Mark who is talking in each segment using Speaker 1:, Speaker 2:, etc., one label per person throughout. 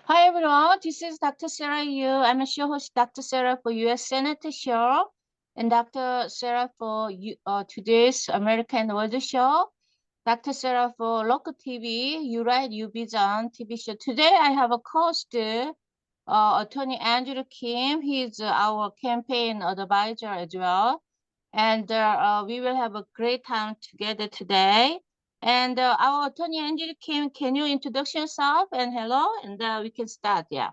Speaker 1: Hi everyone, this is Dr. Sarah Yu. I'm a show host, Dr. Sarah for U.S. Senate Show, and Dr. Sarah for today's American World Show. Dr. Sarah for local TV, you write UBiz TV show. Today I have a host, Attorney Andrew Kim. He's our campaign advisor as well, and we will have a great time together today. And our Attorney Andrew Kim, can you introduce yourself and hello, and we can start. Yeah.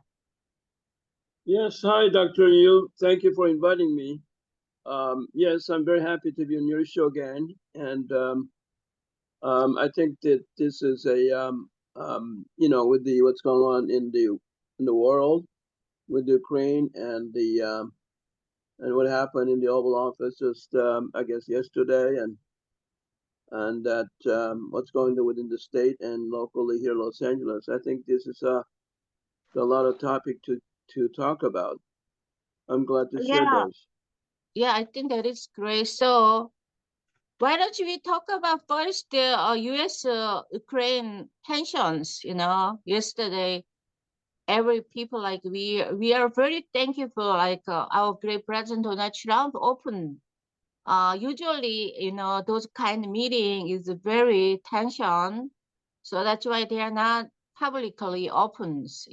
Speaker 2: Yes, hi, Dr. Yu. Thank you for inviting me. Yes, I'm very happy to be on your show again. And I think that this is with the what's going on in the world with Ukraine and and what happened in the Oval Office just I guess yesterday, and that what's going on within the state and locally here in Los Angeles. I think this is a lot of topic to talk about. I'm glad to share
Speaker 1: Yeah,
Speaker 2: those.
Speaker 1: yeah, I think that is great. So why don't we talk about first the U.S. Ukraine tensions? Yesterday, every people like we are very thankful for like our great President Donald Trump opened. Usually, those kind of meeting is very tension, so that's why they are not publicly opens.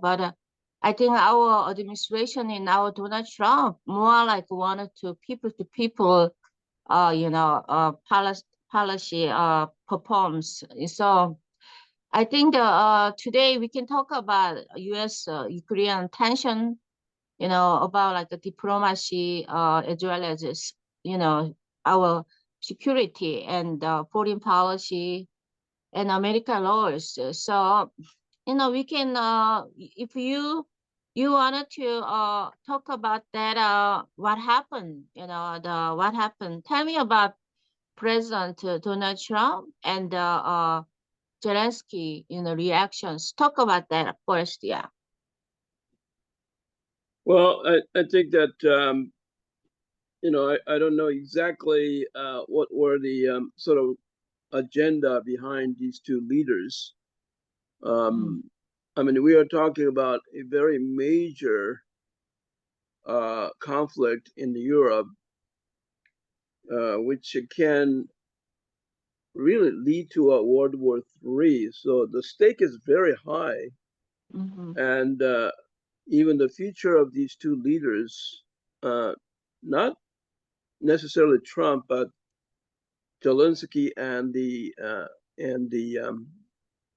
Speaker 1: But I think our administration in our Donald Trump more like wanted to people, policy performs. So I think today we can talk about U.S. Ukraine tension, about like the diplomacy, as well as our security and foreign policy and American laws. So we can if you wanted to talk about that, what happened, the what happened. Tell me about President Donald Trump and Zelensky, reactions. Talk about that first, yeah.
Speaker 2: Well, I think that I don't know exactly what were the sort of agenda behind these two leaders.
Speaker 1: Mm.
Speaker 2: Um, I mean, we are talking about a very major conflict in Europe, which can really lead to a World War III. So the stake is very high,
Speaker 1: Mm-hmm.
Speaker 2: and even the future of these two leaders, not necessarily Trump, but Zelensky and the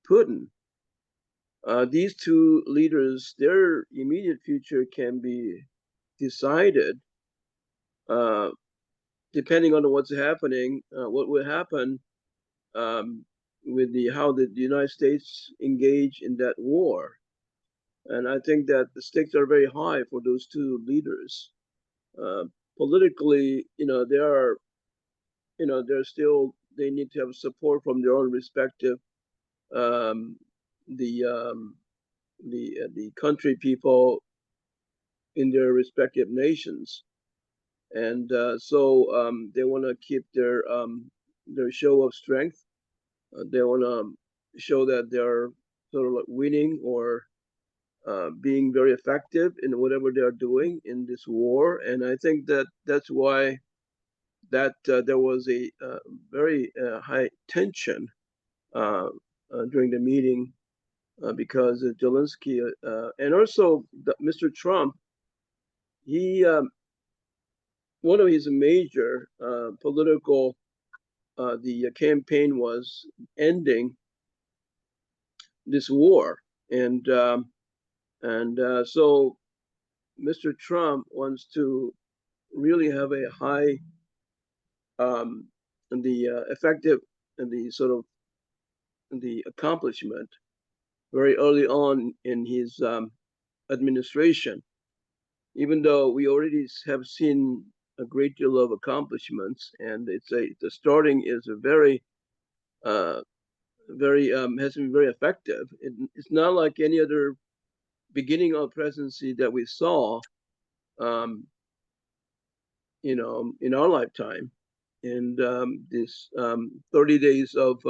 Speaker 2: Putin. These two leaders, their immediate future can be decided uh, depending on what's happening. What will happen um, with the how the United States engage in that war, and I think that the stakes are very high for those two leaders. Uh, Politically, they are, they're still they need to have support from their own respective um, the the country people in their respective nations, and so they want to keep their show of strength. They want to show that they're sort of like winning or being very effective in whatever they're doing in this war, and I think that that's why that there was a very high tension uh, during the meeting because Zelensky and also Mr. Trump, he one of his major political the campaign was ending this war, and so Mr. Trump wants to really have a high um, the effective and the sort of the accomplishment very early on in his administration, even though we already have seen a great deal of accomplishments, and the starting is a uh, very has been very effective. It's not like any other beginning of presidency that we saw, um, in our lifetime. And this 30 days of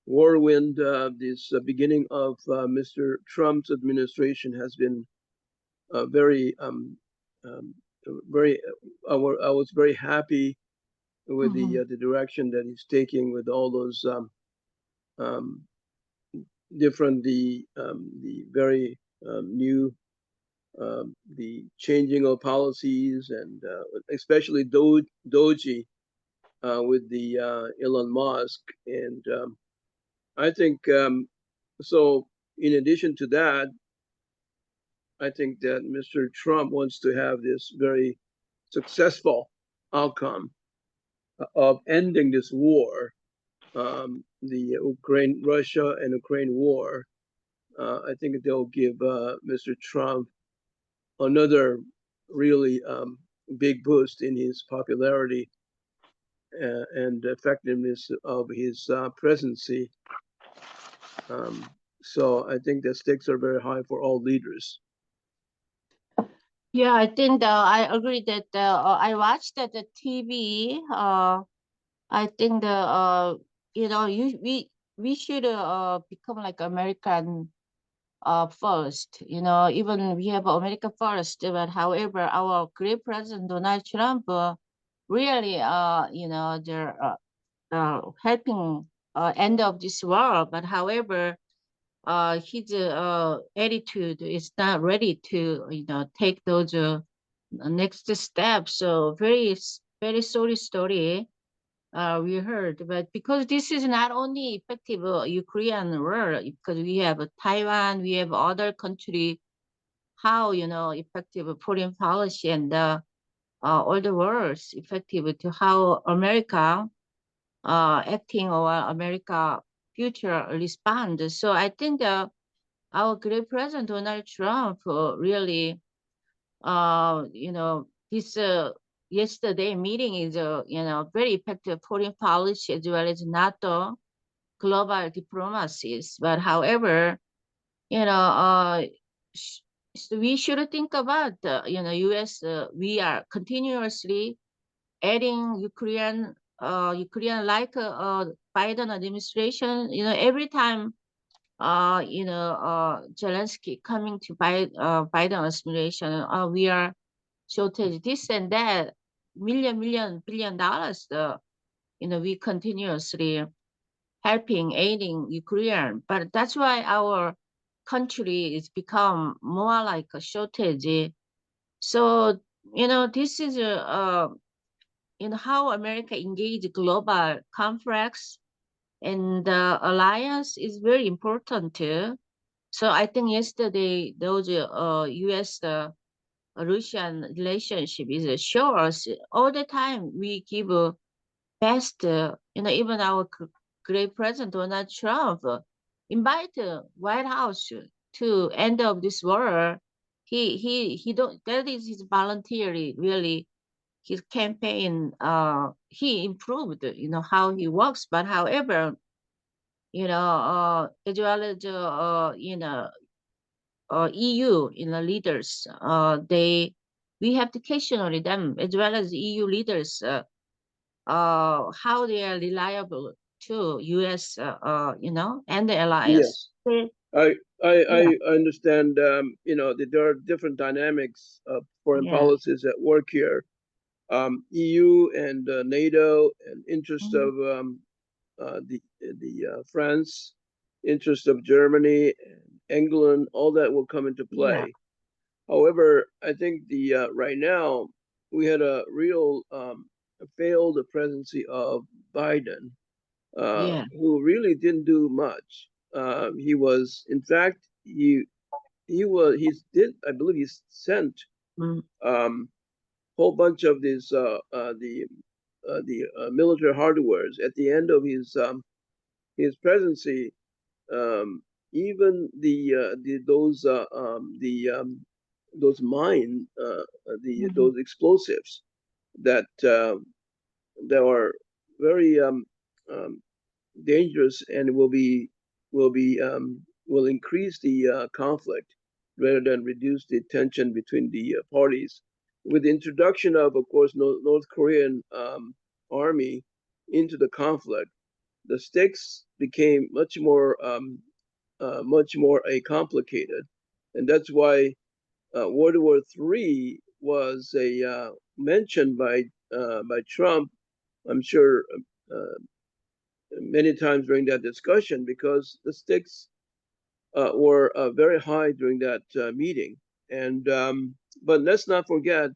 Speaker 2: whirlwind. This beginning of Mr. Trump's administration has been very, um, very. I was very happy with the direction that he's taking with all those um, different the very new the changing of policies and especially Doji with the Elon Musk and I think so. In addition to that, I think that Mr. Trump wants to have this very successful outcome of ending this war, the Russia and Ukraine war. I think they'll give Mr. Trump another really big boost in his popularity and effectiveness of his presidency. So I think the stakes are very high for all leaders.
Speaker 1: Yeah, I think I agree that I watched the TV. I think we should become like American first. Even we have America first, but however, our great president Donald Trump really they're helping end of this war. But however, his attitude is not ready to take those next steps. So very sorry story we heard. But because this is not only effective Ukraine war, because we have Taiwan, we have other country, how effective foreign policy and all the words effective to how America acting or America future respond. So I think our great president Donald Trump really, this yesterday meeting is very effective foreign policy as well as NATO global diplomacies. But however, you know, we should think about U.S. We are continuously adding Ukraine like Biden administration. Every time Zelensky coming to Biden administration, we are shortage this and that, million, billion dollars. We continuously helping, aiding Ukraine, but that's why our country is become more like a shortage. So this is how America engage global conflicts and the alliance is very important too. So I think yesterday those U.S. Russian relationship is show us all the time we give best. Even our great president Donald Trump invite White House to end of this war. He don't. That is his voluntary really. His campaign. He improved. How he works, but however, as well as EU leaders, we have to question them as well as EU leaders how they are reliable to US and the alliance.
Speaker 2: Yes, I I,
Speaker 1: Yeah,
Speaker 2: I understand. That there are different dynamics of foreign
Speaker 1: yeah.
Speaker 2: policies at work here. EU and NATO and interest
Speaker 1: Mhm.
Speaker 2: of the France, interest of Germany and England, all that will come into
Speaker 1: Yeah,
Speaker 2: play. However, I think the right now we had a real failed presidency of Biden,
Speaker 1: yeah.
Speaker 2: who really didn't do much. He was, in fact, he did, I believe, he sent
Speaker 1: Mm.
Speaker 2: whole bunch of these the military hardwares at the end of his presidency. Even the those mine the
Speaker 1: Mhm.
Speaker 2: those explosives that that are very um, dangerous and will increase the conflict rather than reduce the tension between the parties. With the introduction of course, North Korean army into the conflict, the stakes became much more complicated, and that's why World War III was mentioned by Trump, I'm sure, many times during that discussion, because the stakes were very high during that meeting. And but let's not forget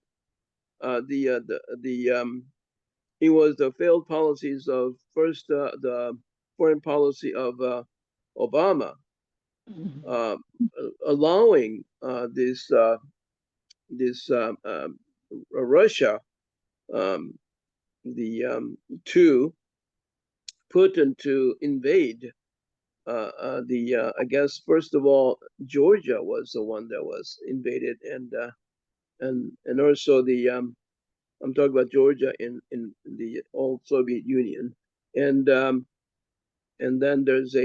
Speaker 2: it was the failed policies of first the foreign policy of Obama, allowing this Russia to Putin to invade I guess first of all Georgia was the one that was invaded, and also I'm talking about Georgia in the old Soviet Union, and then there's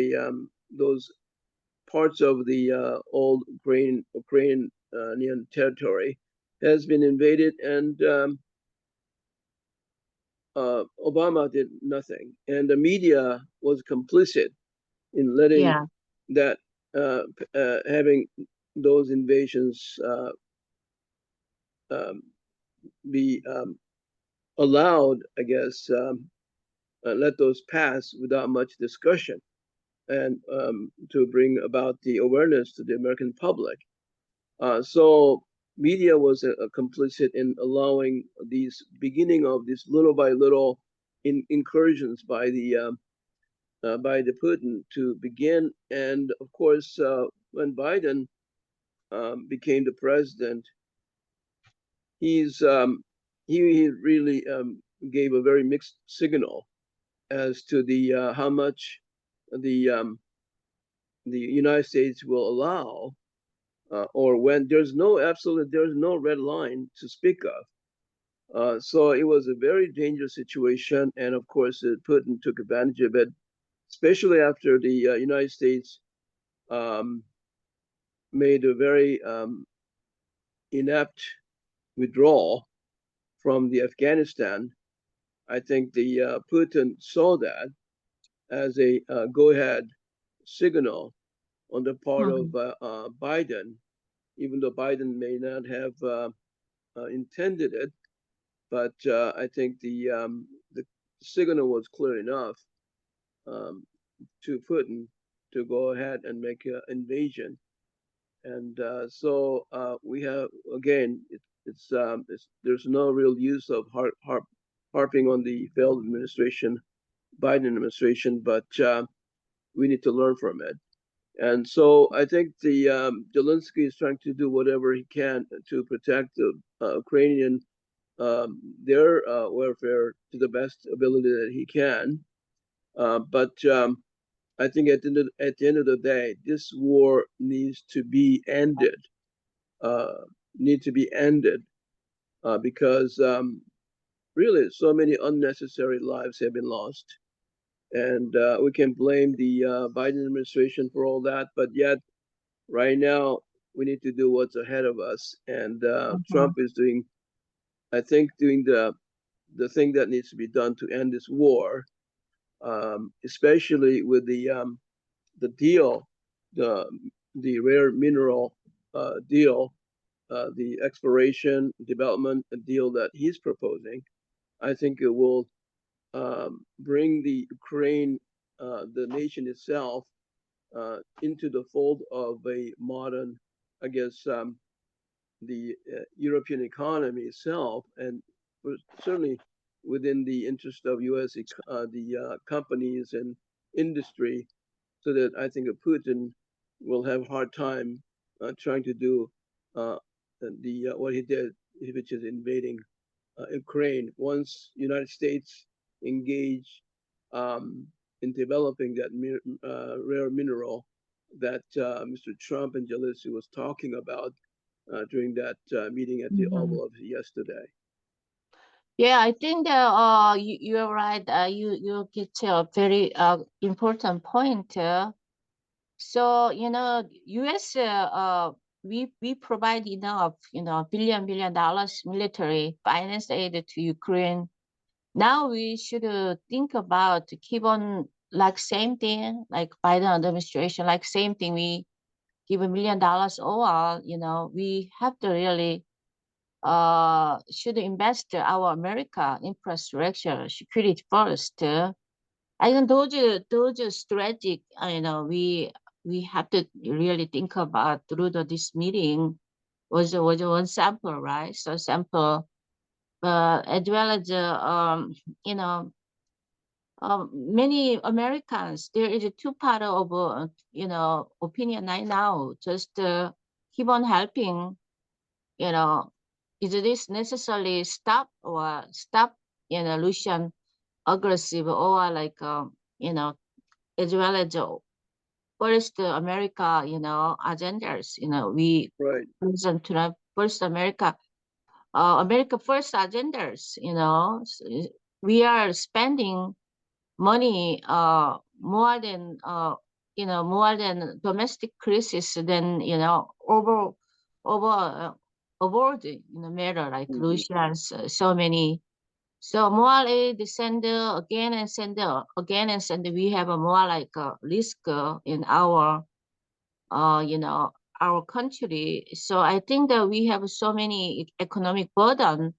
Speaker 2: those parts of the old Ukrainian territory has been invaded, and Obama did nothing, and the media was complicit in letting
Speaker 1: Yeah.
Speaker 2: that having those invasions be allowed, I guess, let those pass without much discussion, and to bring about the awareness to the American public. So media was complicit in allowing these beginning of this little by little incursions by the Putin to begin. And of course, when Biden became the president, he really gave a very mixed signal as to the how much the United States will allow, or when there's no red line to speak of. So it was a very dangerous situation, and of course, Putin took advantage of it, especially after the United States made a very inept withdrawal from the Afghanistan. I think the Putin saw that as a go-ahead signal on the part of Biden, even though Biden may not have intended it, but I think the signal was clear enough to Putin to go ahead and make an invasion. And so we have, again, there's no real use of harping on the failed administration, Biden administration, but we need to learn from it. And so I think the Zelensky is trying to do whatever he can to protect the Ukrainian their welfare to the best ability that he can. But I think at the end of the day, this war needs to be ended. Because really so many unnecessary lives have been lost. And we can blame the Biden administration for all that, but yet right now we need to do what's ahead of us. And Trump is doing, I think, doing the thing that needs to be done to end this war, especially with the deal, the rare mineral deal, the exploration development deal that he's proposing. I think it will bring the Ukraine, the nation itself, into the fold of a modern, I guess, the European economy itself, and certainly within the interest of U.S. The companies and industry, so that I think Putin will have a hard time trying to do what he did, which is invading Ukraine. Once United States engage in developing that rare mineral that Mr. Trump and Zelensky was talking about during that meeting at the Oval Office yesterday.
Speaker 1: Yeah, I think that you're right. You get to a very important point. So U.S. We provide enough billion dollars military finance aid to Ukraine. Now we should think about to keep on like same thing, like Biden administration, like same thing. We give $1 million oil, we have to really should invest our America infrastructure security first. I think those strategic, we have to really think about through this meeting was one sample, right? So sample, as well as you know many Americans, there is a two part of opinion right now. Just keep on helping. You know, is this necessarily stop Russian aggressive or like as well as first America agendas. We
Speaker 2: Right.
Speaker 1: President Trump first America first agendas. We are spending money more than domestic crisis than over abroad matter like
Speaker 2: Mhm.
Speaker 1: Russians so many. So more aid send again and send again and send. We have a more like risk in uh you know our country. So I think that we have so many economic burden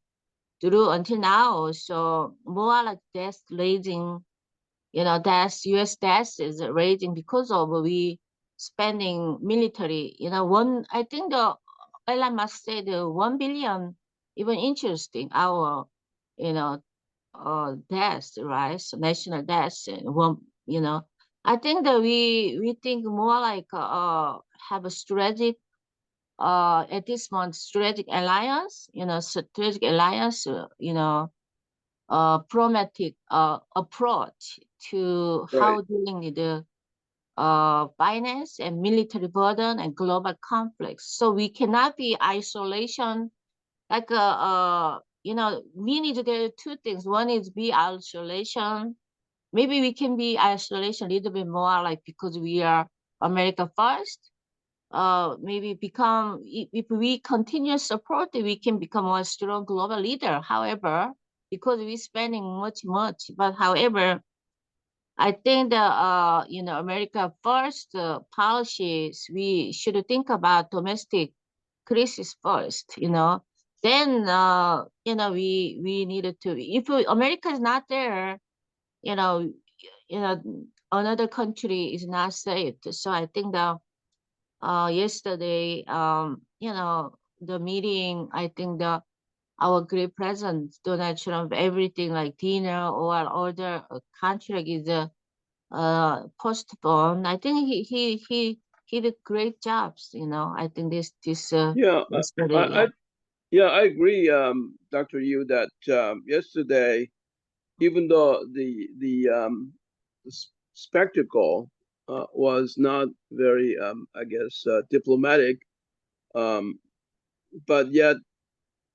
Speaker 1: through until now. So more like debt raising, that's US debt is raising because of we spending military. I think the Elon Musk said 1 billion even interest in our, you know, debts, right? So national debts and one, I think that we think more like have a strategic at this moment strategic alliance, pragmatic approach to
Speaker 2: Right.
Speaker 1: how dealing with the finance and military burden and global conflicts. So we cannot be isolation. Like we need to do two things. One is be isolation. Maybe we can be isolation a little bit more, like because we are America first. Maybe become if we continue support, we can become a strong global leader. However, because we're spending much, but however, I think that America first policies, we should think about domestic crisis first. Then we needed to, if America is not there, you know you know another country is not safe. So I think that yesterday, the meeting, I think our great president Donald Trump, everything like dinner or other contract is postponed. I think he did great jobs. I think this
Speaker 2: Yeah,
Speaker 1: yesterday, yeah.
Speaker 2: yeah, I agree, Dr. Yu, that yesterday, even though the spectacle was not very, I guess, diplomatic, um, but yet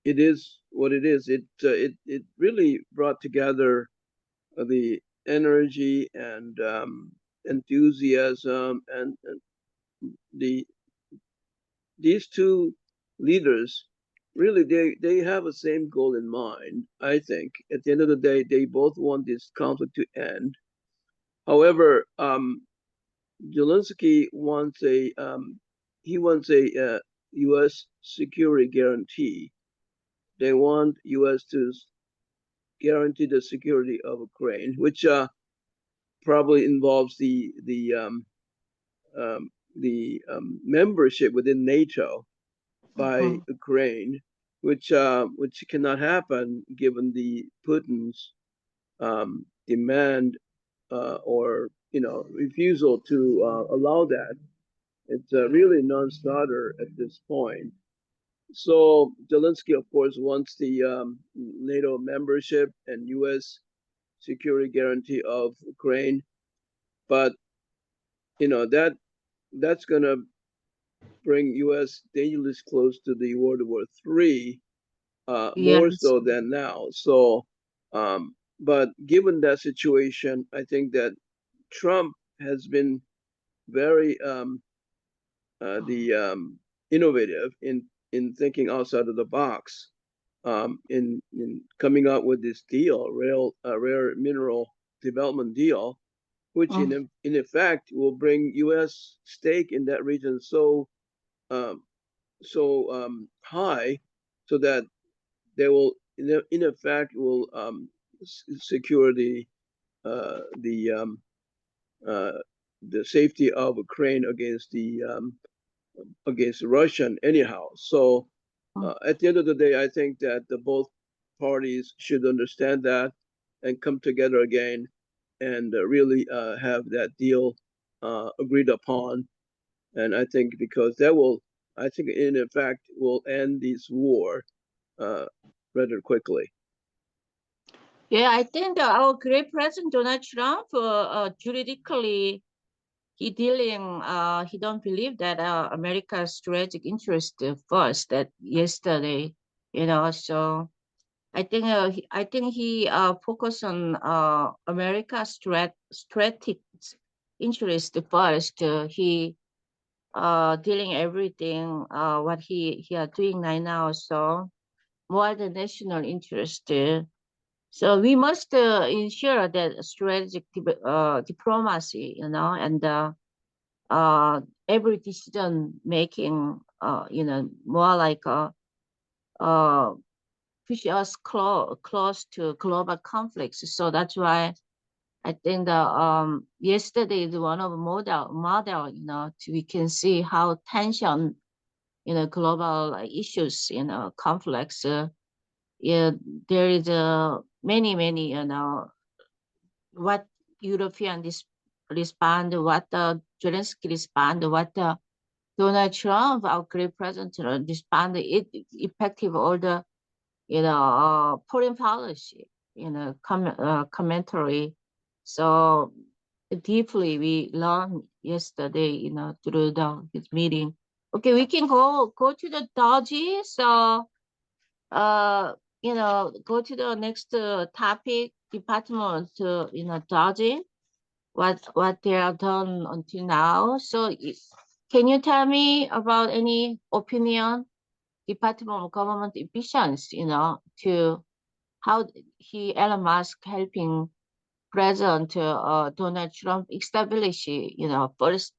Speaker 2: it is what it is. It really brought together the energy and enthusiasm and the these two leaders really they have the same goal in mind. I think at the end of the day they both want this conflict to end. However, Zelensky wants a U.S. security guarantee. They want U.S. to guarantee the security of Ukraine, which probably involves membership within NATO by
Speaker 1: Mhm.
Speaker 2: Ukraine, which cannot happen given the Putin's demand or refusal to allow that. It's really non-starter at this point. So Zelensky, of course, wants the NATO membership and U.S. security guarantee of Ukraine, but that's going to bring U.S. dangerously close to the World War III, more
Speaker 1: Yes.
Speaker 2: so than now. So, but given that situation, I think that Trump has been very the innovative in thinking outside of the box, in coming up with this deal, rare mineral development deal, which in effect will bring U.S. stake in that region so high, so that they will in effect will secure the safety of Ukraine against Russian anyhow. So at the end of the day, I think that both parties should understand that and come together again and really have that deal agreed upon. And I think because that will, I think in effect, will end this war rather quickly.
Speaker 1: Yeah, I think our great President Donald Trump, juridically, he don't believe that America's strategic interest first. That yesterday, so I think he focused on America's strategic interest first. He dealing everything what he are doing right now. So more the national interest. So we must ensure that strategic diplomacy, and every decision making, more like push us close to global conflicts. So that's why I think the yesterday is one of model, we can see how tension, global issues, conflicts. Yeah, there is many, what European respond, what Zelensky respond, what Donald Trump, our great president, respond. It effective all the foreign policy, commentary. So deeply we learned yesterday, through his meeting. Okay, we can go to the Doji. So go to the next topic, department, Doji, what they have done until now. So can you tell me about any opinion, Department of Government efficiency, to how Elon Musk helping President Donald Trump establish, first,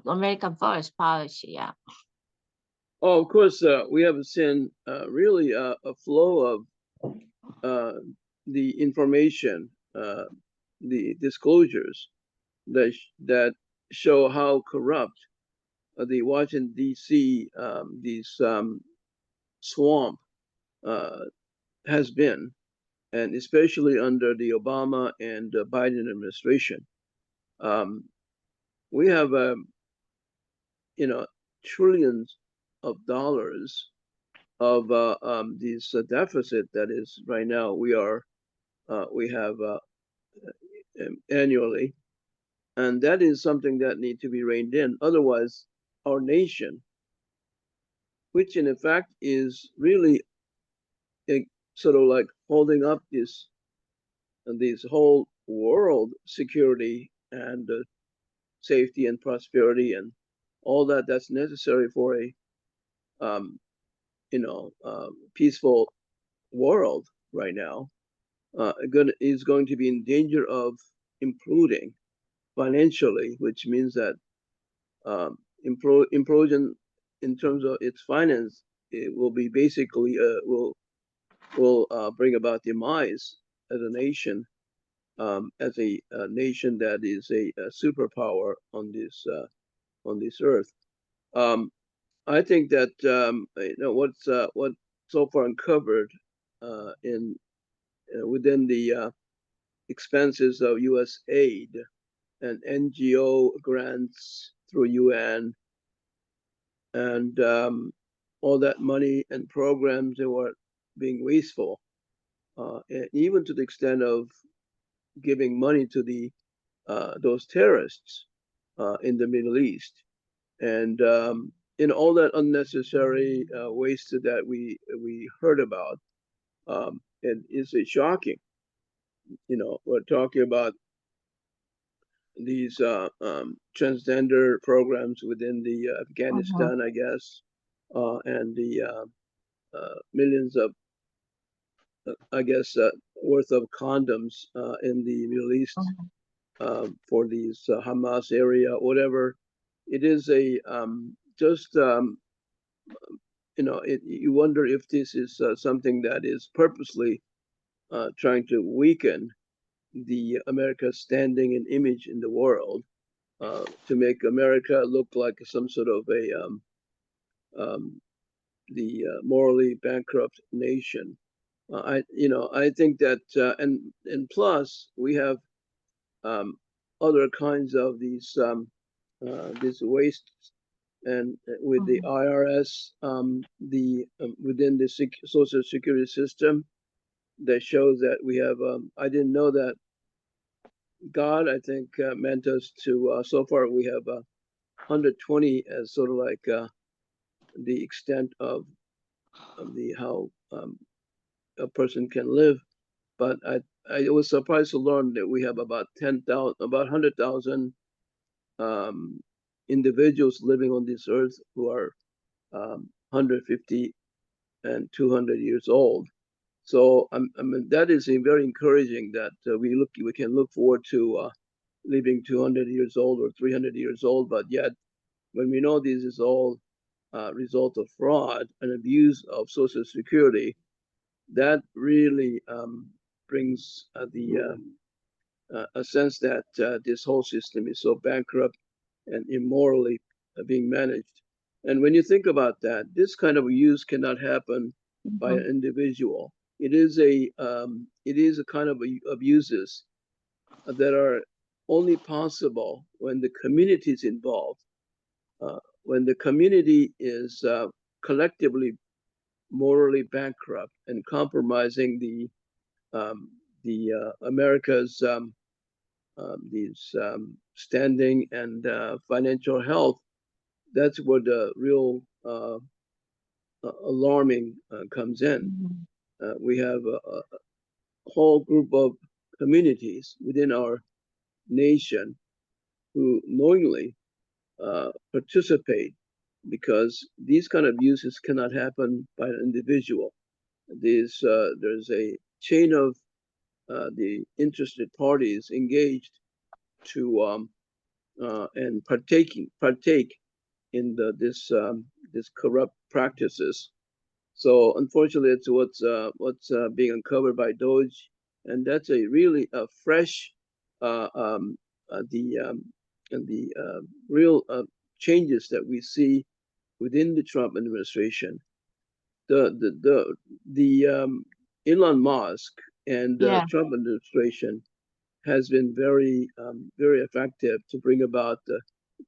Speaker 1: American first policy, yeah.
Speaker 2: Oh, of course, we have seen really a flow of the information, the disclosures that show how corrupt the Washington D.C. This swamp has been, and especially under the Obama and Biden administration. We have trillions of dollars of this deficit that is right now we have annually, and that is something that needs to be reined in. Otherwise, our nation, which in effect is really sort of like holding up this whole world security and safety and prosperity and all that's necessary for a peaceful world right now, is going to be in danger of imploding financially, which means that implosion in terms of its finance, it will be basically will bring about demise as a nation, as a nation that is a superpower on this earth. I think that what's so far uncovered in within the expenses of U.S. aid and NGO grants through UN and all that money and programs that were being wasteful, and even to the extent of giving money to those terrorists in the Middle East, and in all that unnecessary waste that we heard about, it is shocking. We're talking about these transgender programs within the Afghanistan, I guess, and the millions of, I guess, worth of condoms in the Middle East. for these Hamas area, whatever. It is a just you wonder if this is something that is purposely trying to weaken the America's standing and image in the world, to make America look like some sort of the morally bankrupt nation. I think that and plus we have other kinds of these waste, and with the IRS, within the Social Security system, that shows that we have. I didn't know that God, I think, meant us to. So far, we have 120 as sort of like the extent of the how a person can live. But I was surprised to learn that we have about 10,000, about 100,000 individuals living on this earth who are 150 and 200 years old. So I mean, that is very encouraging that we can look forward to living 200 years old or 300 years old. But yet, when we know this is all result of fraud and abuse of Social Security, that really brings a sense that this whole system is so bankrupt and immorally being managed. And when you think about that, this kind of use cannot happen by an individual. It is a kind of abuses that are only possible when the community is involved, when the community is collectively morally bankrupt and compromising the America's these standing and financial health. That's where the real alarming comes in. We have a whole group of communities within our nation who knowingly participate, because these kind of abuses cannot happen by an individual. There's a chain of the interested parties engaged to and partake in this corrupt practices. So unfortunately, it's what's being uncovered by Doge, and that's a really a fresh the real changes that we see within the Trump administration. The Elon Musk and the Trump administration has been very effective to bring about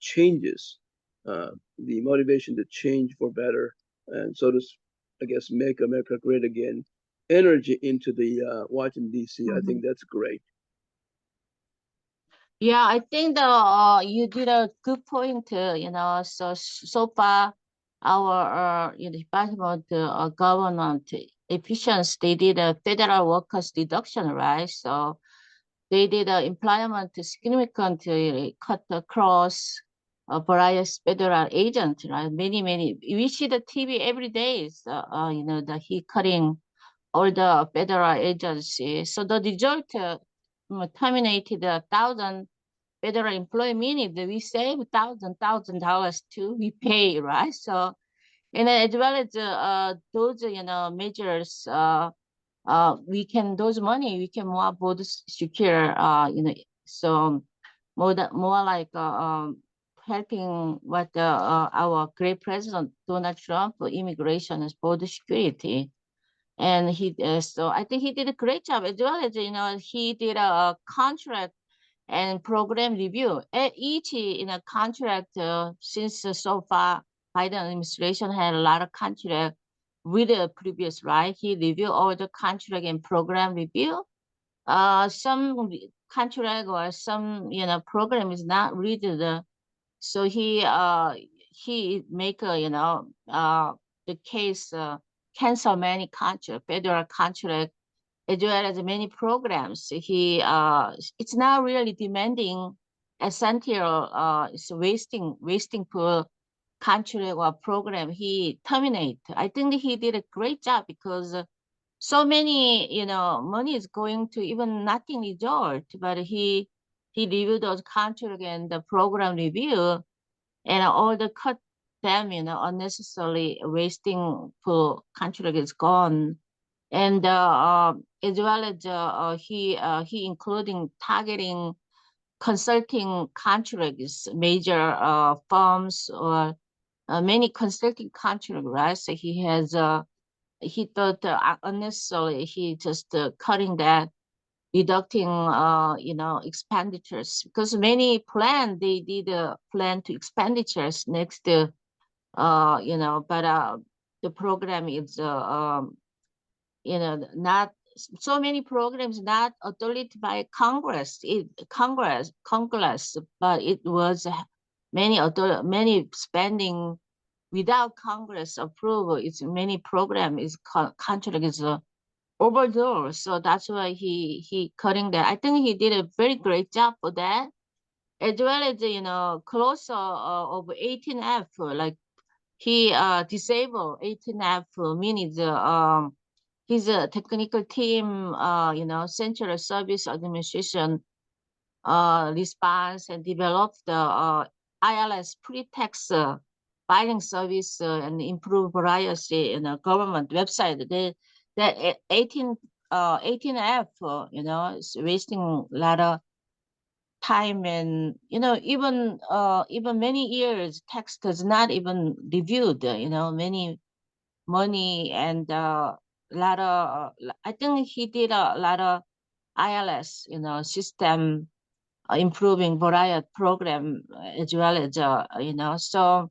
Speaker 2: changes, the motivation to change for better, and so to, I guess, make America great again. Energy into the Washington D.C. I think that's great.
Speaker 1: Yeah, I think you did a good point. So far, our Department of Government Efficiency, they did a federal workers deduction, right? So they did employment significantly cut across various federal agents, right? Many. We see the TV every day. So, he cutting all the federal agencies. So the result terminated 1,000 federal employee, meaning that we save $1,000 too. We pay, right? So, and as well as those measures, those money we can more both secure, so more like helping what our great president Donald Trump for immigration and border security. And so I think he did a great job, as well as he did a contract and program review. Each contract since so far Biden administration had a lot of contract with the previous, right? He reviewed all the contract and program review. Some contract or some program is not really so he make a the case cancel many contract, federal contract, as well as many programs. It's now really demanding essential it's wasting for contract or program he terminate. I think he did a great job, because so many money is going to even nothing result, but he he reviewed those contract and the program review, and all the cut them, unnecessarily wasting for contract is gone. And as well as he including targeting consulting contracts, major firms or many consulting contracts, right? So he thought unnecessarily he just cutting that, deducting expenditures, because many plan they did plan to expenditures next but the program is not so many programs not authorized by Congress, but it was many spending without Congress approval. It's many program is contract is overdue, so that's why he cutting that. I think he did a very great job for that, as well as closer of 18F, like he disabled 18F, meaning his technical team, Central Service Administration response and developed the IRS pre-tax filing service and improve variety in a government website. The 18F, is wasting a lot of time, and even many years tax does not even reviewed, many money and lot of I think he did a lot of ILS, system improving variety program, as well as so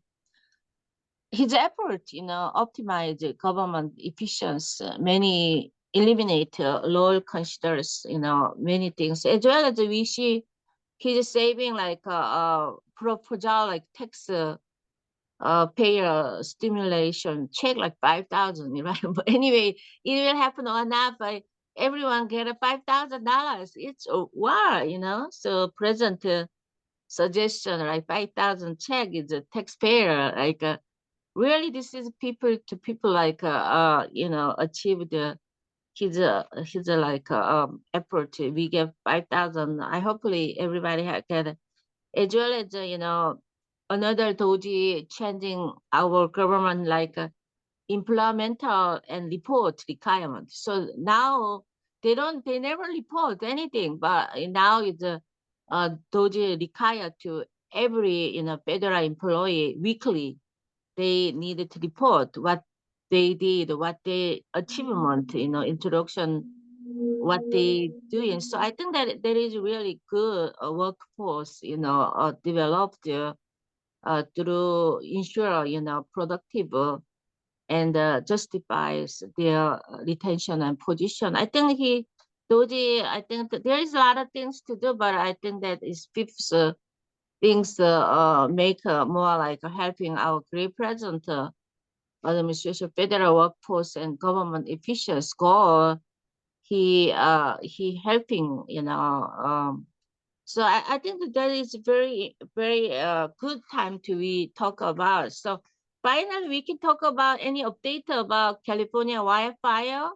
Speaker 1: his effort, optimize government efficiency, many eliminate law considers, many things, as well as we see he's saving like proposal like tax payer stimulation check like 5,000, right? But anyway, it will happen or not, but everyone get a $5,000. It's a war, So present suggestion like 5,000 check is a taxpayer like really this is people to people like achieve the his like effort. We get 5,000. I hopefully everybody get, as well as another doji changing our government like implemental and report requirement. So now they never report anything, but now it's doji required to every federal employee weekly. They needed to report what they did, what they achievement, introduction, what they doing. So I think that there is really good workforce, developed to ensure, productive and justifies their retention and position. I think I think that there is a lot of things to do, but I think that is fifth things make more like helping our great present administration, federal workforce and government efficiency goal. He helping, so I think that is very, very good time to we talk about. So finally, we can talk about any update about California wildfire,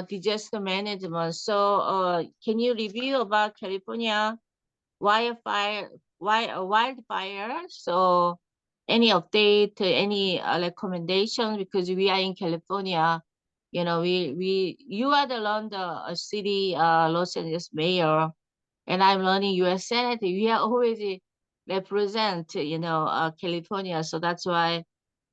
Speaker 1: disaster management. So can you review about California wildfire? So any update, any recommendation, because we are in California, you are the London city, Los Angeles mayor, and I'm running U.S. Senate. We are always represent, California. So that's why,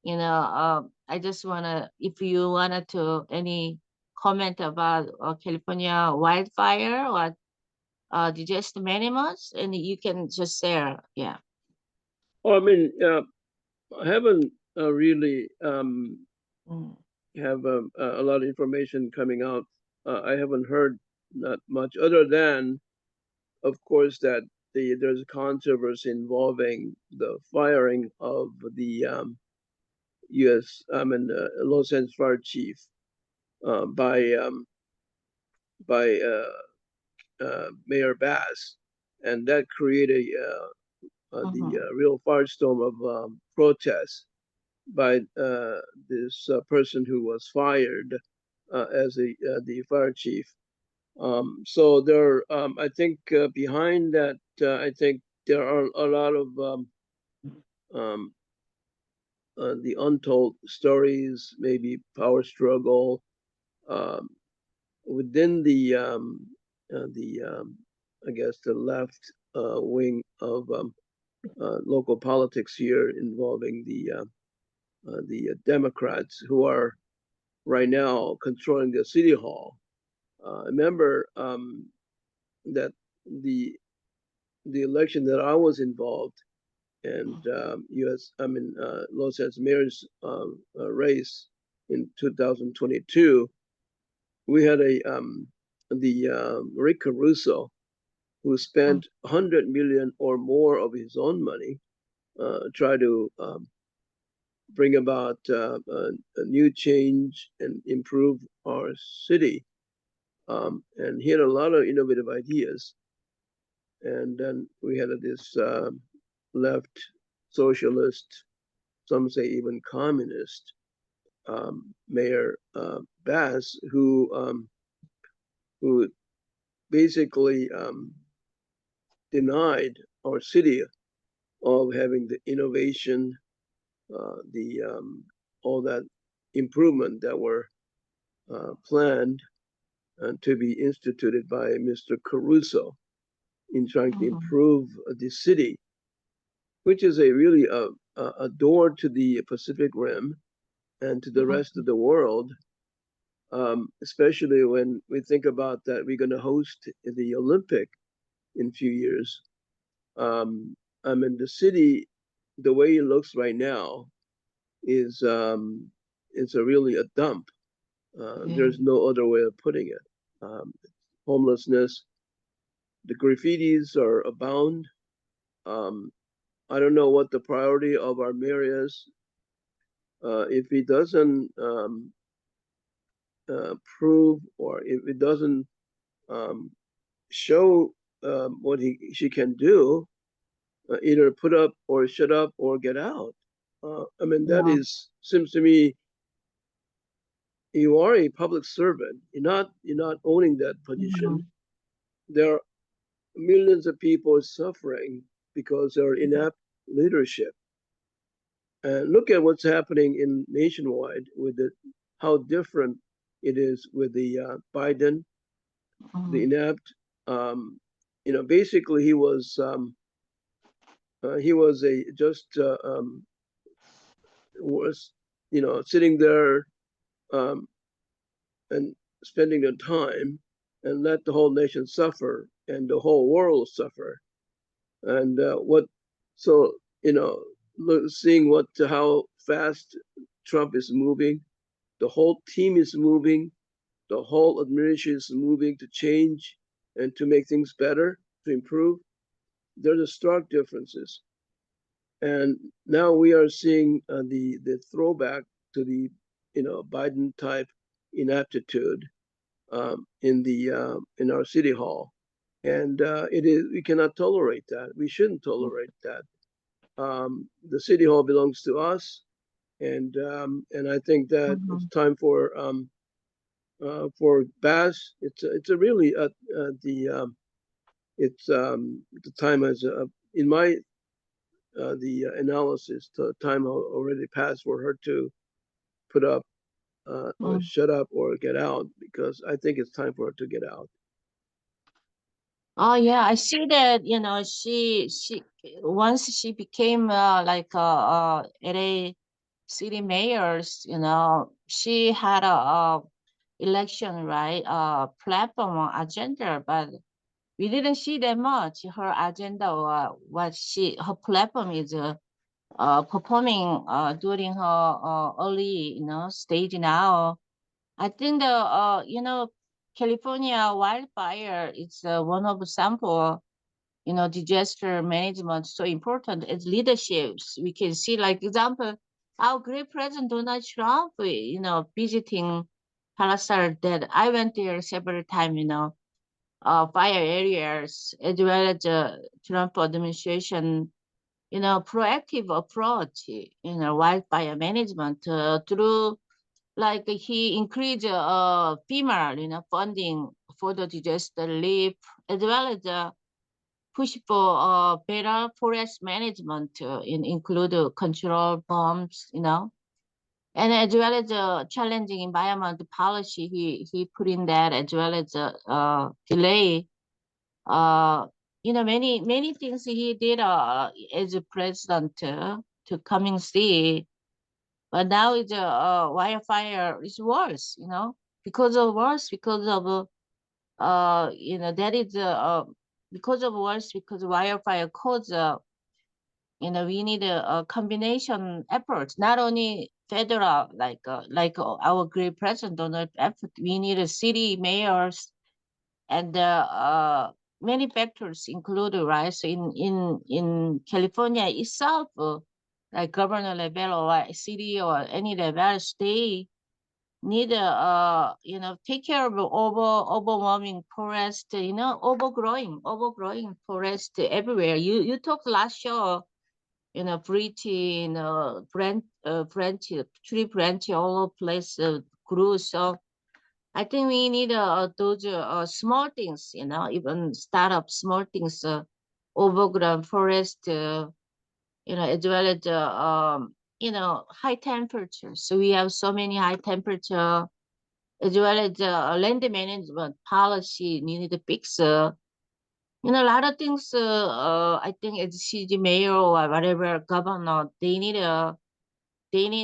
Speaker 1: I just wanna, if you wanted to any comment about California wildfire or disaster management, and you can just share. Yeah.
Speaker 2: Well, I mean, I haven't really have a lot of information coming out. I haven't heard not much other than, of course, that there's a controversy involving the firing of the Los Angeles fire chief by Mayor Bass, and that created the real firestorm of protests by this person who was fired as the fire chief. So there, I think behind that, I think there are a lot of um, the untold stories, maybe power struggle um, within I guess the left wing of local politics here, involving the Democrats who are right now controlling the city hall. I remember that the the election that I was involved and Los Angeles mayor's race in 2022, we had Rick Caruso, who spent 100 million or more of his own money, try to bring about a new change and improve our city. And he had a lot of innovative ideas. And then we had this left socialist, some say even communist, Mayor Bass, who basically denied our city of having the innovation, the all that improvement that were planned and to be instituted by Mr. Caruso in trying to improve the city, which is really a door to the Pacific Rim and to the rest of the world, especially when we think about that we're going to host the Olympic in a few years. I mean, the city, the way it looks right now, is really a dump. There's no other way of putting it. Homelessness, the graffitis are abound. I don't know what the priority of our mayor is. If he doesn't prove, or if it doesn't show what she can do, either put up or shut up or get out. I mean, that seems to me, you are a public servant. You're not owning that position. There are millions of people suffering because there are inept leadership. And look at what's happening in nationwide with how different it is with the Biden, the inept. Basically he was sitting there and spending the time and let the whole nation suffer and the whole world suffer. And seeing how fast Trump is moving, the whole team is moving, the whole administration is moving to change and to make things better, to improve. There's a stark differences. And now we are seeing the throwback to the Biden type inaptitude in our city hall, and we cannot tolerate that. We shouldn't tolerate that. The city hall belongs to us, and I think that it's time for Bass. It's a really the time as in my the analysis, the time already passed for her to put up or shut up or get out, because I think it's time for her to get out.
Speaker 1: Oh yeah, I see that, she once she became like LA city mayors, she had a election, right, platform agenda, but we didn't see that much her agenda or what her platform is performing during her early stage now. I think the California wildfire is one of the sample, disaster management so important as leaderships. We can see, like example, our great President Donald Trump, visiting Palisades, that I went there several times, fire areas, as well as Trump administration, proactive approach, wildfire management through like he increased FEMA, funding for the disaster relief, as well as push for better forest management, include control bombs. And as well as challenging environment policy, he put in that, as well as delay. Many things he did as a president to coming see, but now it's wildfire is worse, because of that is because of worse, because wildfire cause we need a combination effort, not only federal, like our great president Donald effort. We need a city mayors and many factors included, right? So in California itself, like governor level or city or any level, state need take care of overwhelming forest, overgrowing forest everywhere. You talked last show, pretty, branch, tree branch all over place grew. So I think we need those small things, even start up small things, overgrown forest, as well as high temperature. So we have so many high temperature, as well as land management policy needed to fix. A lot of things. I think as CG mayor or whatever governor, they need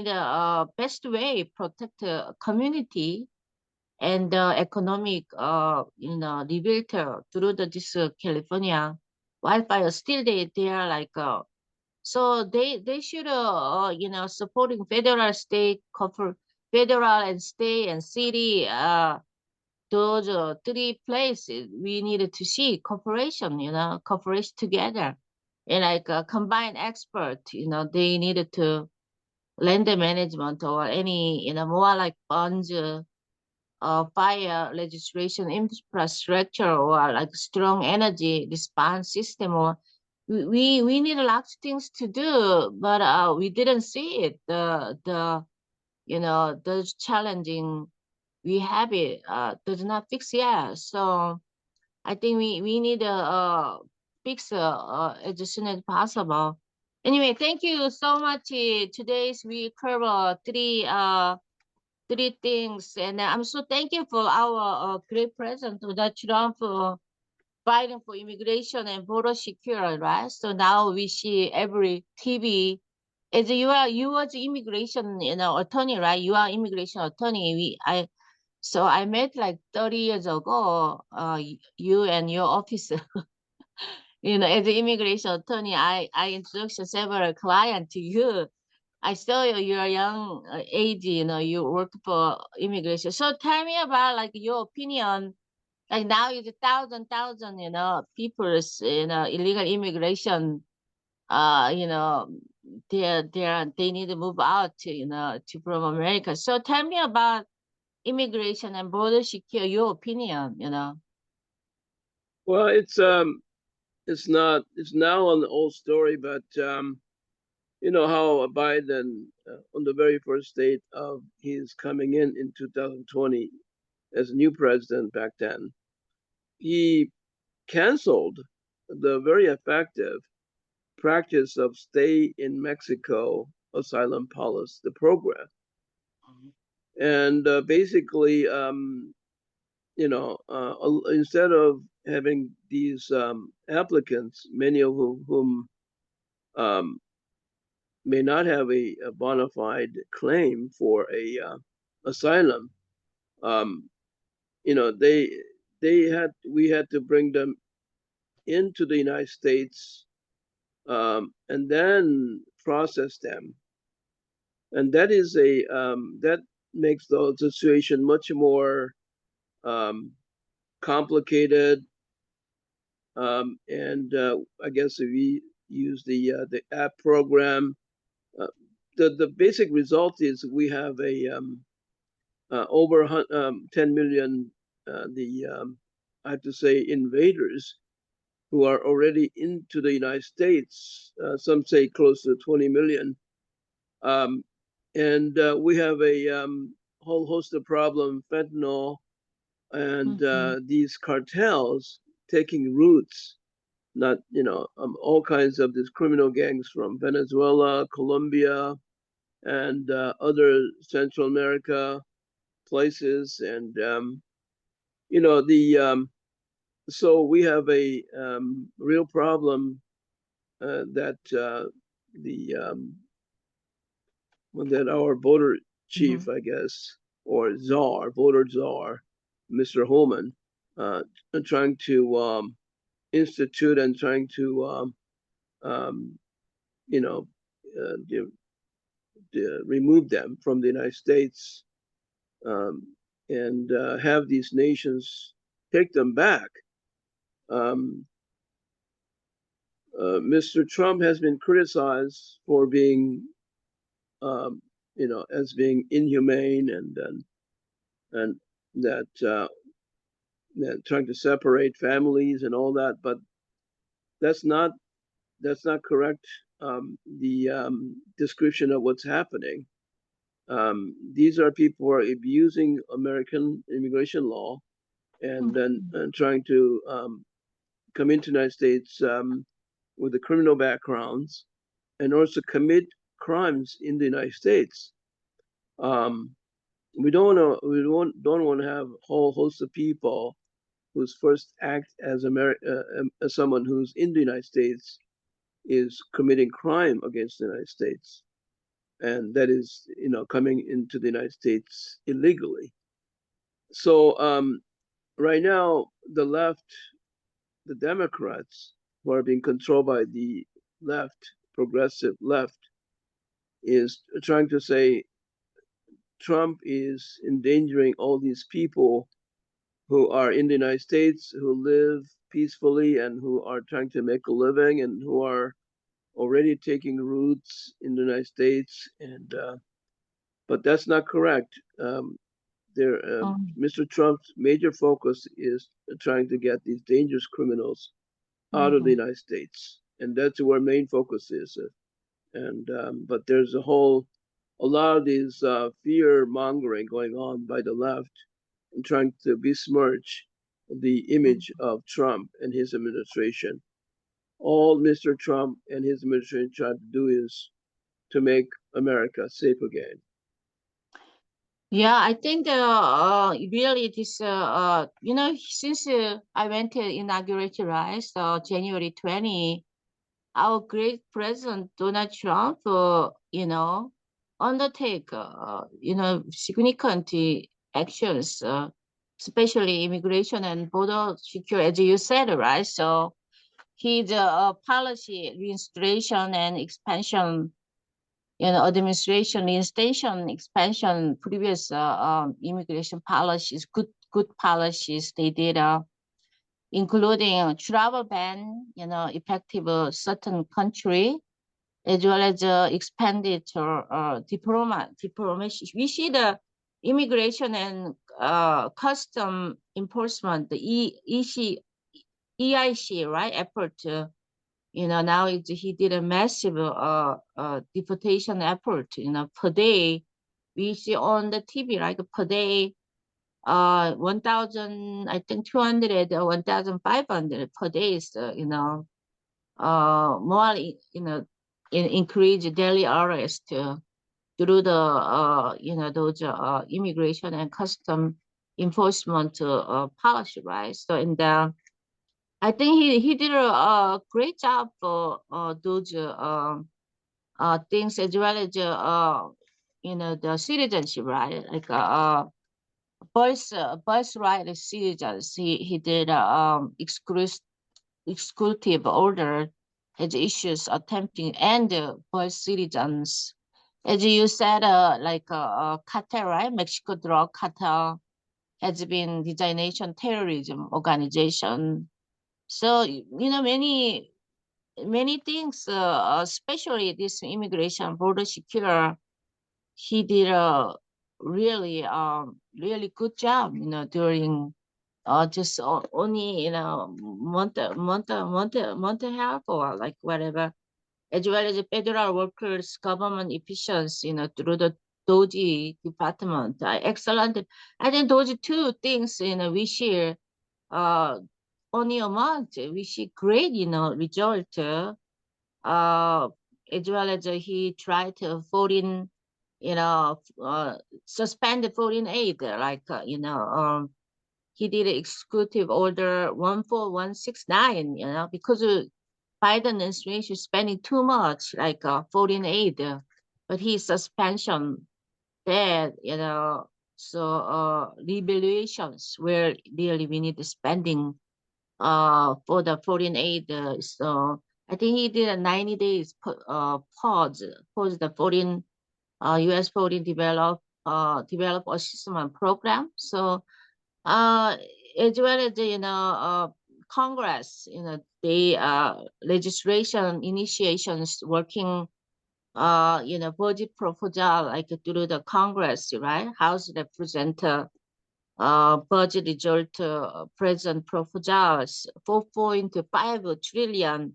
Speaker 1: a best way protect the community and economic rebuild through this California wildfire. Still they are like so they should supporting federal and state and city, those three places we needed to see cooperation together, and like combined expert, they needed to land management or any more like funds, fire legislation infrastructure, or like strong energy response system, or we need a lot of things to do, but we didn't see it. The challenging we have it does not fix yet. So I think we need to fix as soon as possible. Anyway, thank you so much. Today's we cover three things, and I'm so thankful for our great president, Donald Trump, fighting for immigration and border security, right? So now we see every TV. As you was immigration, attorney, right? You are immigration attorney. So I met like 30 years ago, you and your office, as an immigration attorney, I introduced several clients to you. I saw your young age, you work for immigration. So tell me about like your opinion. Like now it's a thousand, people's, illegal immigration. They need to move out to from America. So tell me about immigration and border security, your opinion.
Speaker 2: Well, it's now an old story, but you know how Biden, on the very first date of his coming in 2020 as a new president back then, he canceled the very effective practice of stay in Mexico asylum policy, the program. And basically, instead of having these applicants, many of whom may not have a bona fide claim for a asylum, um, we had to bring them into the United States, and then process them, and that makes the situation much more complicated. And I guess if we use the app program, the basic result is we have a over 10 million I have to say invaders who are already into the United States. Some say close to 20 million. And we have a whole host of problems, fentanyl, and these cartels taking roots, not, all kinds of these criminal gangs from Venezuela, Colombia, and other Central America places. And, so we have a real problem that that our border chief, I guess, or czar, voter czar, Mr. Holman, trying to institute and trying to, you know, remove them from the United States, and have these nations take them back. Mr. Trump has been criticized for being, as being inhumane and that trying to separate families and all that, but that's not correct. The description of what's happening. These are people who are abusing American immigration law and then trying to come into the United States with the criminal backgrounds and also commit crimes in the United States. We don't want to have a whole host of people whose first act as someone who's in the United States is committing crime against the United States, and that is, coming into the United States illegally. So right now, the left, the Democrats, who are being controlled by the left, progressive left, is trying to say Trump is endangering all these people who are in the United States, who live peacefully and who are trying to make a living and who are already taking roots in the United States. And but that's not correct. Mr. Trump's major focus is trying to get these dangerous criminals out of the United States, and that's where main focus is. And but there's a lot of these fear mongering going on by the left and trying to besmirch the image of Trump and his administration. All Mr. Trump and his administration try to do is to make America safe again.
Speaker 1: Yeah, I think really this since I went to inauguration, right? So January 20, our great president Donald Trump, undertake significant actions, especially immigration and border security, as you said, right? So his policy reinstallation and expansion, administration reinstatement, expansion, previous immigration policies, good policies they did, including travel ban, effective certain country, as well as expanded diplomacy. We see the immigration and custom enforcement, the EIC, right, effort. Now he did a massive deportation effort. Per day, we see on the TV, right, per day, 1,000, I think 200, 1,500 per day is, more, increase daily arrest through the, those immigration and custom enforcement policy, right? So, and I think he did a great job for those things, as well as the citizenship, right? Like birthright citizens. He did exclusive order has issues attempting and birth citizens. As you said, like cartel, right? Mexico drug cartel has been designation terrorism organization. So, many things, especially this immigration border secure, he did a really, really good job, during just only, month and a half or like whatever, as well as the federal workers, government efficiency, through the Doji department. Excellent. I think those two things, we share only a month. We see great, result. As well as he tried to foreign, suspend the foreign aid, like, he did executive order 14169, because Biden administration spending too much, like foreign aid, but he suspension that, so revaluations where really we need the spending for the foreign aid. So I think he did a 90 days pause the foreign U.S. foreign develop assistance program. So as well as Congress, the legislation initiations working budget proposal like through the Congress, right? House representative budget result present proposals 4.5 trillion,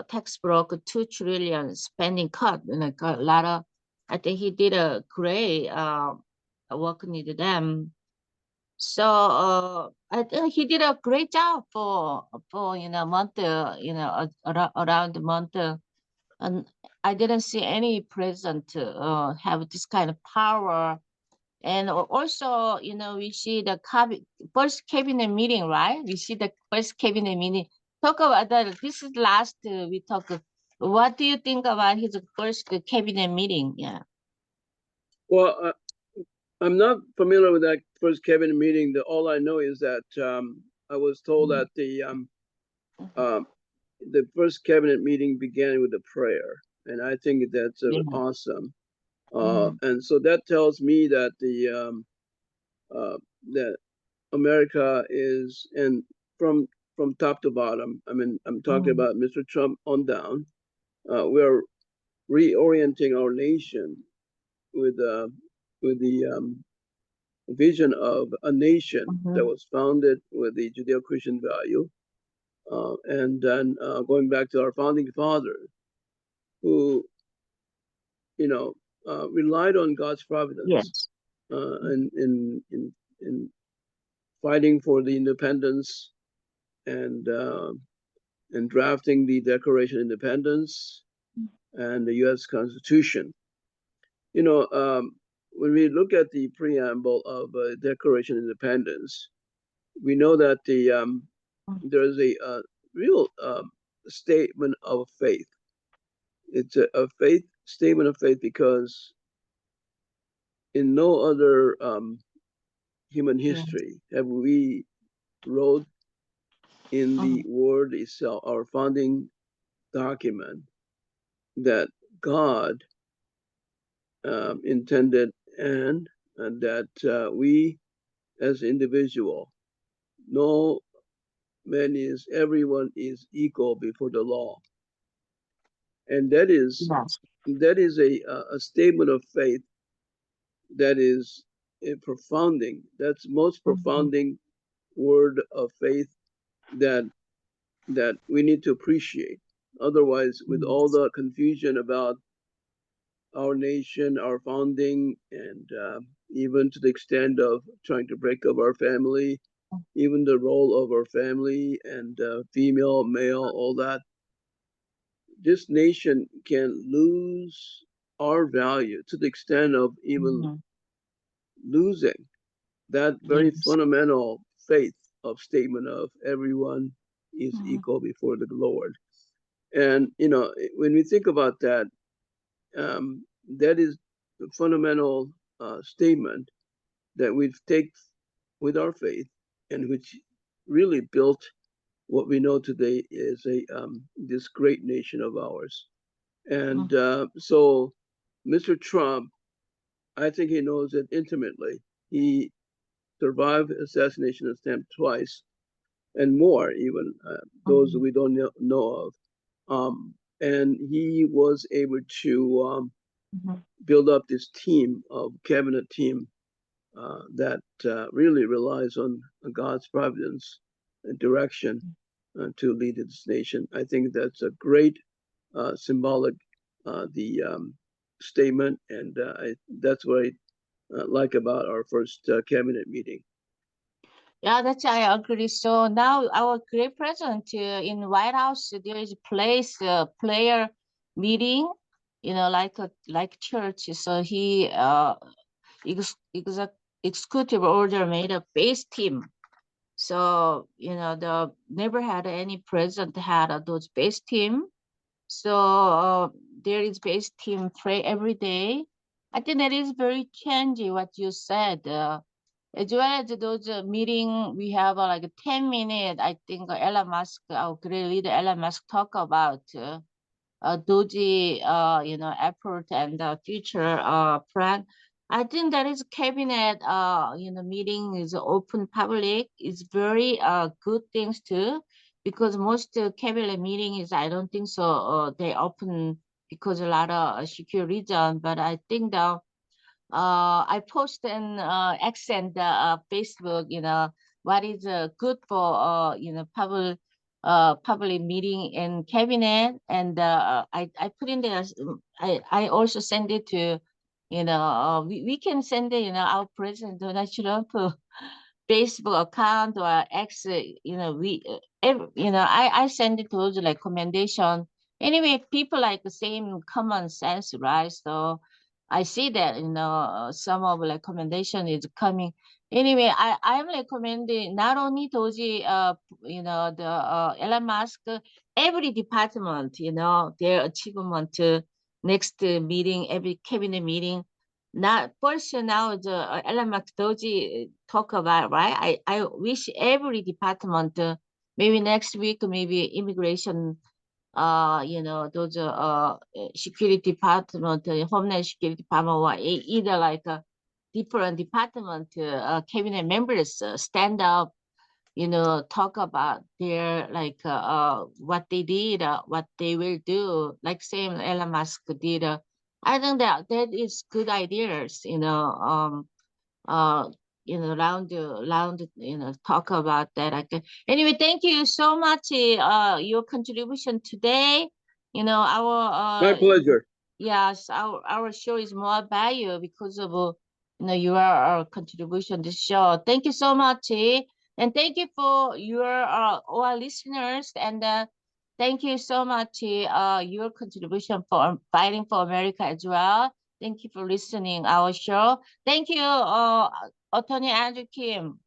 Speaker 1: tax broke 2 trillion spending cut, got a lot of. I think he did a great working with them. So I think he did a great job for month, around the month, and I didn't see any president have this kind of power. And also, we see the first cabinet meeting, right? We see the first cabinet meeting. Talk about that. This is last we talk. What do you think about his first cabinet meeting? Yeah.
Speaker 2: Well, I'm not familiar with that first cabinet meeting. All I know is that I was told that the first cabinet meeting began with a prayer, and I think that's awesome. And so that tells me that that America is, and from top to bottom, I mean, I'm talking about Mr. Trump on down, we are reorienting our nation with the vision of a nation that was founded with the Judeo-Christian value, and then going back to our founding fathers, who relied on God's providence, in fighting for the independence and drafting the Declaration of Independence and the U.S. Constitution. When we look at the preamble of Declaration of Independence, we know that there's a real statement of faith. It's a faith statement of faith because in no other human history have we wrote in the word itself, our founding document, that God intended and that we as individual, no man is, everyone is equal before the law. And that is a statement of faith that is a profounding, that's most profounding word of faith that we need to appreciate. Otherwise, with all the confusion about our nation, our founding, and even to the extent of trying to break up our family, even the role of our family and female, male, all that, this nation can lose our value to the extent of even losing that very fundamental faith of statement of everyone is equal before the Lord. And, when we think about that, that is the fundamental statement that we take with our faith, and which really built what we know today is this great nation of ours. And so Mr. Trump, I think he knows it intimately. He survived assassination attempt twice and more, even those we don't know of. And he was able to build up this team of cabinet team that really relies on God's providence and direction to lead this nation. I think that's a great symbolic, the statement, and that's what I like about our first cabinet meeting.
Speaker 1: Yeah, that's I agree. So now our great president in White House, there is place player meeting, like church. So he executive order made a base team. So the never had any president had those base team. So there is base team pray every day. I think that is very changing what you said. As well as those meeting, we have like a 10-minute, I think Elon Musk, our great leader Elon Musk talk about Doji, effort and the future plan. I think that is cabinet, meeting is open public is very good things too, because most cabinet meeting is, I don't think so, they open because a lot of security reason, but I think the I post in X and Facebook, what is good for public meeting in cabinet, and I put in there. I also send it to, we can send it, our President Donald Trump Facebook account or X, I send it to those like recommendation. Anyway, people like the same common sense, right? So I see that, some of like recommendation is coming. Anyway, I'm recommending not only Doji, the Elon Musk, every department, their achievement, next meeting, every cabinet meeting. Not first now the Elon Musk Doji talk about, right? I wish every department, maybe next week, maybe immigration, those security department, homeland security department, or either like a different department, cabinet members stand up, talk about their like what they did, what they will do, like same Elon Musk did. I think that is good ideas, round, talk about that. Anyway, thank you so much, your contribution today. Our
Speaker 2: My pleasure.
Speaker 1: yes, our show is more value because of your contribution to the show. Thank you so much, and thank you for your all listeners, and thank you so much, your contribution for fighting for America as well. Thank you for listening our show. Thank you, Attorney Andrew Kim.